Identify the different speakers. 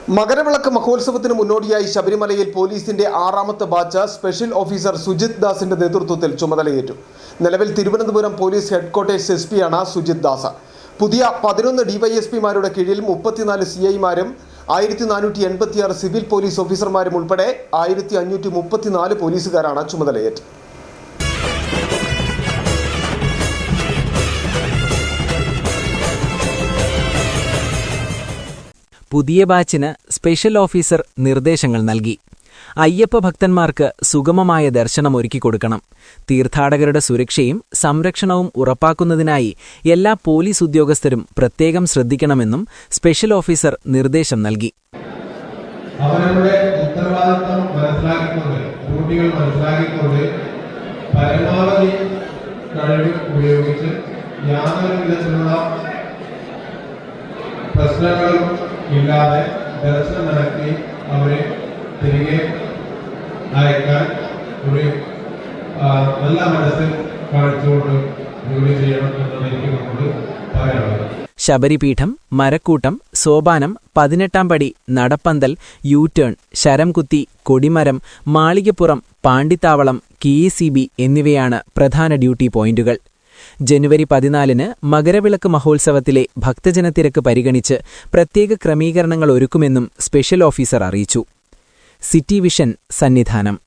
Speaker 1: മകരവിളക്ക് മഹോത്സവത്തിന് മുന്നോടിയായി ശബരിമലയിൽ പോലീസിന്റെ 6ാമത്തെ ബാച്ച് സ്പെഷ്യൽ ഓഫീസർ സുജിത് ദാസിന്റെ നേതൃത്വത്തിൽ ചുമതലയേറ്റു. നിലവിൽ തിരുവനന്തപുരം പോലീസ് ഹെഡ്ക്വാർട്ടേഴ്സ് എസ്പിയാണ് സുജിത് ദാസ്. പുതിയ 11 ഡിവൈഎസ്പിമാരുടെ കീഴിൽ 34 സിഐമാരും 1486 സിവിൽ പോലീസ് ഓഫീസർമാരും ഉൾപ്പെടെ 1534 പോലീസുകാരാണ് ചുമതലയേറ്റത്.
Speaker 2: പുതിയ ബാച്ചിന് സ്പെഷ്യൽ ഓഫീസർ നിർദ്ദേശങ്ങൾ നൽകി. അയ്യപ്പ ഭക്തന്മാർക്ക് സുഗമമായ ദർശനം ഒരുക്കിക്കൊടുക്കണം. തീർത്ഥാടകരുടെ സുരക്ഷയും സംരക്ഷണവും ഉറപ്പാക്കുന്നതിനായി എല്ലാ പോലീസ് ഉദ്യോഗസ്ഥരും പ്രത്യേകം ശ്രദ്ധിക്കണമെന്നും സ്പെഷ്യൽ ഓഫീസർ നിർദ്ദേശം നൽകി.
Speaker 3: അവരുടെ ഉത്തരവാദിത്വം മനസ്സിലാക്കിക്കൊണ്ട് പരമാവധി കഴിവ് ഉപയോഗിച്ച് യാതൊരു വിധത്തിലുള്ള പ്രശ്നങ്ങളും ഇല്ലാതെ ദർശനം നടത്തി അവരെ തിരികെ അയക്കാൻ ഒരു നല്ല മനസ്സിൽ കാണിച്ചുകൊണ്ട് ജോലി ചെയ്യണം എന്നാണ് എനിക്ക് നമ്മളോട് പറയാനുള്ളത്.
Speaker 2: ശബരിപീഠം, മരക്കൂട്ടം, സോപാനം, 18ാം പടി, നടപ്പന്തൽ, യു-ടേൺ, ശരംകുത്തി, കൊടിമരം, മാളികപ്പുറം, പാണ്ടിത്താവളം, KECB എന്നിവയാണ് പ്രധാന ഡ്യൂട്ടി പോയിന്റുകൾ. ജനുവരി 14-ന് മകരവിളക്ക് മഹോത്സവത്തിലെ ഭക്തജനത്തിരക്ക് പരിഗണിച്ച് പ്രത്യേക ക്രമീകരണങ്ങൾ ഒരുക്കുമെന്നും സ്പെഷ്യൽ ഓഫീസർ അറിയിച്ചു. City vision Sannidhanam.